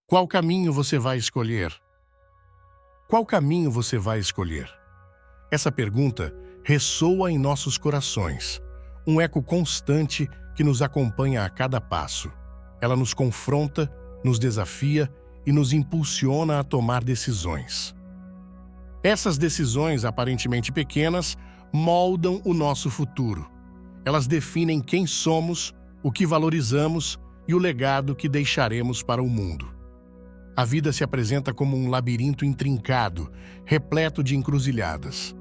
Qual caminho você vai escolher? Qual caminho você vai escolher? Essa pergunta ressoa em nossos corações, um eco constante que nos acompanha a cada passo. Ela nos confronta, nos desafia e nos impulsiona a tomar decisões. Essas decisões, aparentemente pequenas, moldam o nosso futuro. Elas definem quem somos, o que valorizamos e o legado que deixaremos para o mundo. A vida se apresenta como um labirinto intrincado, repleto de encruzilhadas.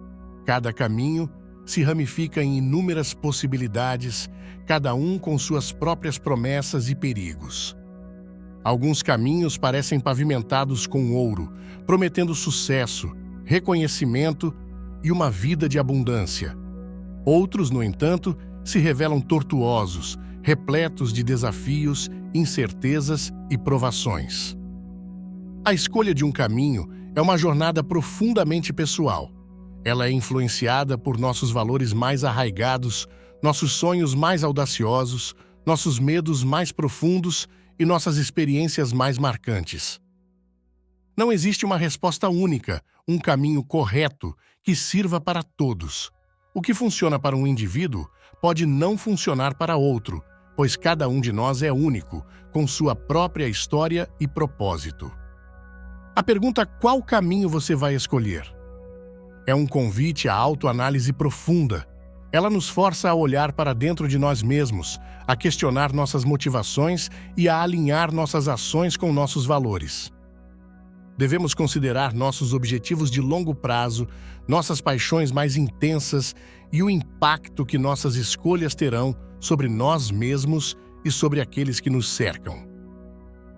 Cada caminho se ramifica em inúmeras possibilidades, cada um com suas próprias promessas e perigos. Alguns caminhos parecem pavimentados com ouro, prometendo sucesso, reconhecimento e uma vida de abundância. Outros, no entanto, se revelam tortuosos, repletos de desafios, incertezas e provações. A escolha de um caminho é uma jornada profundamente pessoal. Ela é influenciada por nossos valores mais arraigados, nossos sonhos mais audaciosos, nossos medos mais profundos e nossas experiências mais marcantes. Não existe uma resposta única, um caminho correto que sirva para todos. O que funciona para um indivíduo pode não funcionar para outro, pois cada um de nós é único, com sua própria história e propósito. A pergunta qual caminho você vai escolher é um convite à autoanálise profunda. Ela nos força a olhar para dentro de nós mesmos, a questionar nossas motivações e a alinhar nossas ações com nossos valores. Devemos considerar nossos objetivos de longo prazo, nossas paixões mais intensas e o impacto que nossas escolhas terão sobre nós mesmos e sobre aqueles que nos cercam.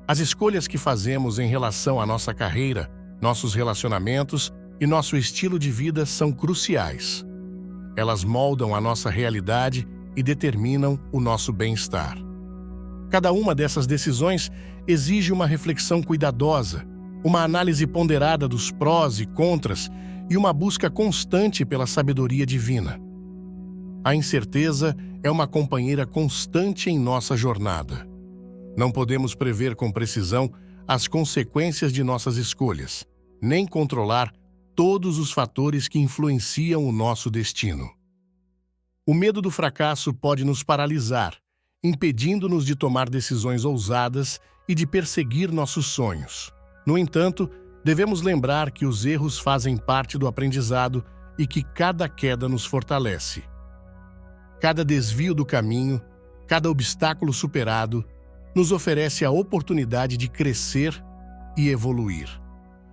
As escolhas que fazemos em relação à nossa carreira, nossos relacionamentos e nosso estilo de vida são cruciais. Elas moldam a nossa realidade e determinam o nosso bem-estar. Cada uma dessas decisões exige uma reflexão cuidadosa, uma análise ponderada dos prós e contras e uma busca constante pela sabedoria divina. A incerteza é uma companheira constante em nossa jornada. Não podemos prever com precisão as consequências de nossas escolhas, nem controlar todos os fatores que influenciam o nosso destino. O medo do fracasso pode nos paralisar, impedindo-nos de tomar decisões ousadas e de perseguir nossos sonhos. No entanto, devemos lembrar que os erros fazem parte do aprendizado e que cada queda nos fortalece. Cada desvio do caminho, cada obstáculo superado, nos oferece a oportunidade de crescer e evoluir.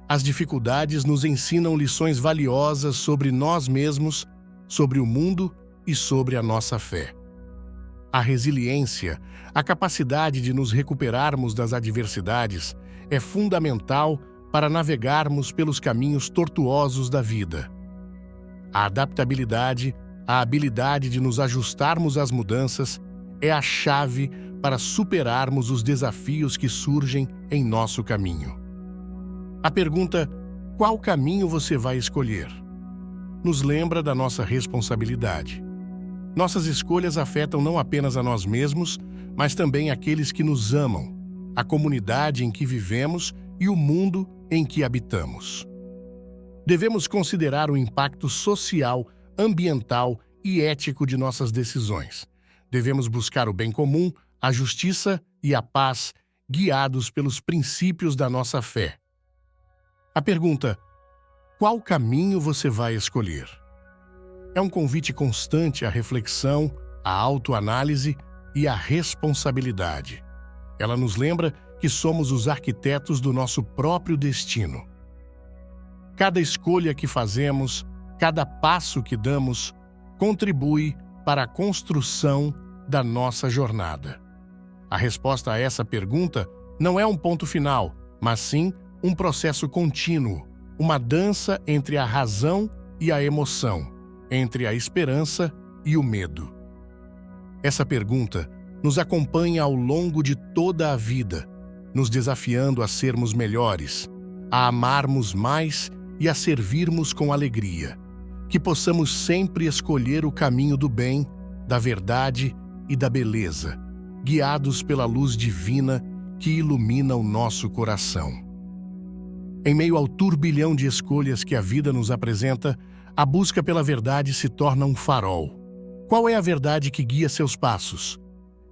As dificuldades nos ensinam lições valiosas sobre nós mesmos, sobre o mundo e sobre a nossa fé. A resiliência, a capacidade de nos recuperarmos das adversidades, é fundamental para navegarmos pelos caminhos tortuosos da vida. A adaptabilidade, a habilidade de nos ajustarmos às mudanças, é a chave para superarmos os desafios que surgem em nosso caminho. A pergunta, qual caminho você vai escolher? Nos lembra da nossa responsabilidade. Nossas escolhas afetam não apenas a nós mesmos, mas também aqueles que nos amam, a comunidade em que vivemos e o mundo em que habitamos. Devemos considerar o impacto social, ambiental e ético de nossas decisões. Devemos buscar o bem comum, a justiça e a paz, guiados pelos princípios da nossa fé. A pergunta, qual caminho você vai escolher? É um convite constante à reflexão, à autoanálise e à responsabilidade. Ela nos lembra que somos os arquitetos do nosso próprio destino. Cada escolha que fazemos, cada passo que damos, contribui para a construção da nossa jornada. A resposta a essa pergunta não é um ponto final, mas sim um processo contínuo, uma dança entre a razão e a emoção, entre a esperança e o medo. Essa pergunta nos acompanha ao longo de toda a vida, nos desafiando a sermos melhores, a amarmos mais e a servirmos com alegria. Que possamos sempre escolher o caminho do bem, da verdade e da beleza, guiados pela luz divina que ilumina o nosso coração. Em meio ao turbilhão de escolhas que a vida nos apresenta, a busca pela verdade se torna um farol. Qual é a verdade que guia seus passos?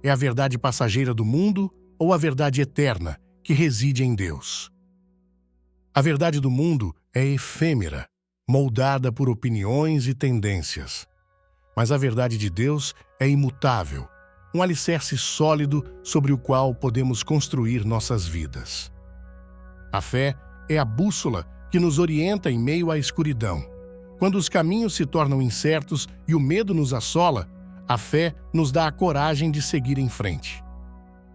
É a verdade passageira do mundo ou a verdade eterna que reside em Deus? A verdade do mundo é efêmera, moldada por opiniões e tendências. Mas a verdade de Deus é imutável, um alicerce sólido sobre o qual podemos construir nossas vidas. A fé é a bússola que nos orienta em meio à escuridão. Quando os caminhos se tornam incertos e o medo nos assola, a fé nos dá a coragem de seguir em frente.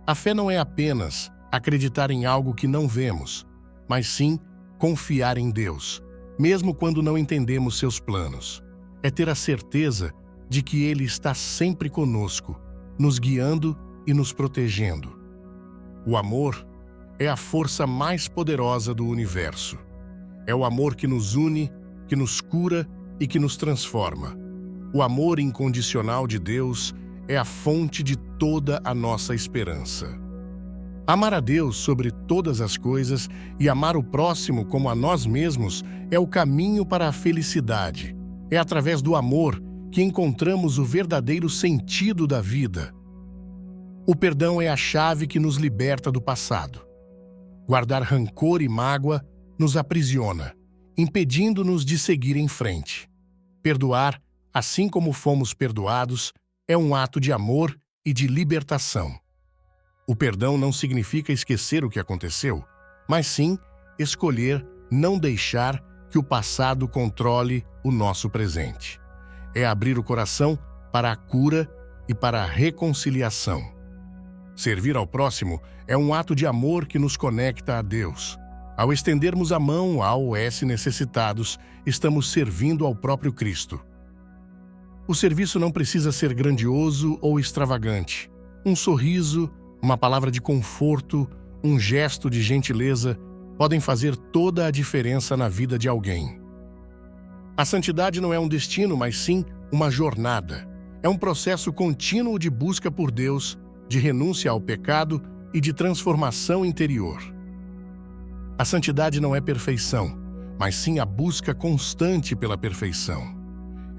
A fé não é apenas acreditar em algo que não vemos, mas sim confiar em Deus, mesmo quando não entendemos seus planos. É ter a certeza de que Ele está sempre conosco, nos guiando e nos protegendo. O amor é a força mais poderosa do universo. É o amor que nos une, que nos cura e que nos transforma. O amor incondicional de Deus é a fonte de toda a nossa esperança. Amar a Deus sobre todas as coisas e amar o próximo como a nós mesmos é o caminho para a felicidade. É através do amor que encontramos o verdadeiro sentido da vida. O perdão é a chave que nos liberta do passado. Guardar rancor e mágoa nos aprisiona, impedindo-nos de seguir em frente. Perdoar, assim como fomos perdoados, é um ato de amor e de libertação. O perdão não significa esquecer o que aconteceu, mas sim escolher não deixar que o passado controle o nosso presente. É abrir o coração para a cura e para a reconciliação. Servir ao próximo é um ato de amor que nos conecta a Deus. Ao estendermos a mão aos necessitados, estamos servindo ao próprio Cristo. O serviço não precisa ser grandioso ou extravagante. Um sorriso, uma palavra de conforto, um gesto de gentileza podem fazer toda a diferença na vida de alguém. A santidade não é um destino, mas sim uma jornada. É um processo contínuo de busca por Deus, de renúncia ao pecado e de transformação interior. A santidade não é perfeição, mas sim a busca constante pela perfeição.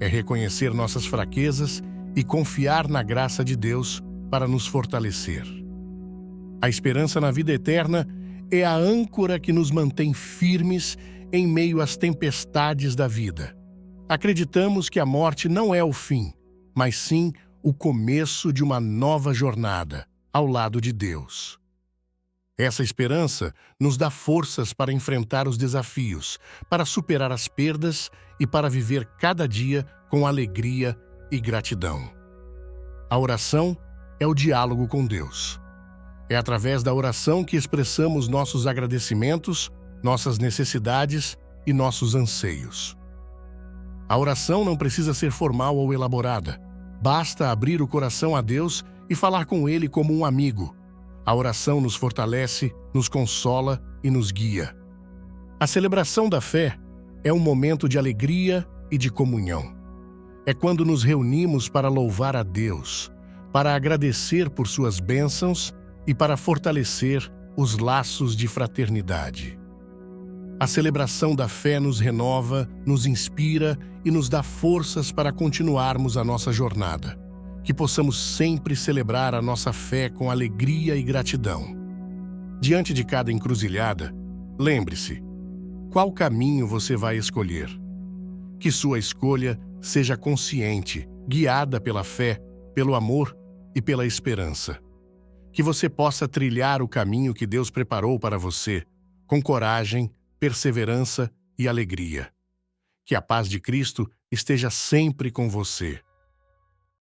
É reconhecer nossas fraquezas e confiar na graça de Deus para nos fortalecer. A esperança na vida eterna é a âncora que nos mantém firmes em meio às tempestades da vida. Acreditamos que a morte não é o fim, mas sim o começo de uma nova jornada ao lado de Deus. Essa esperança nos dá forças para enfrentar os desafios, para superar as perdas e para viver cada dia com alegria e gratidão. A oração é o diálogo com Deus. É através da oração que expressamos nossos agradecimentos, nossas necessidades e nossos anseios. A oração não precisa ser formal ou elaborada. Basta abrir o coração a Deus e falar com Ele como um amigo. A oração nos fortalece, nos consola e nos guia. A celebração da fé é um momento de alegria e de comunhão. É quando nos reunimos para louvar a Deus, para agradecer por suas bênçãos e para fortalecer os laços de fraternidade. A celebração da fé nos renova, nos inspira e nos dá forças para continuarmos a nossa jornada. Que possamos sempre celebrar a nossa fé com alegria e gratidão. Diante de cada encruzilhada, lembre-se: qual caminho você vai escolher? Que sua escolha seja consciente, guiada pela fé, pelo amor e pela esperança. Que você possa trilhar o caminho que Deus preparou para você, com coragem, perseverança e alegria. Que a paz de Cristo esteja sempre com você.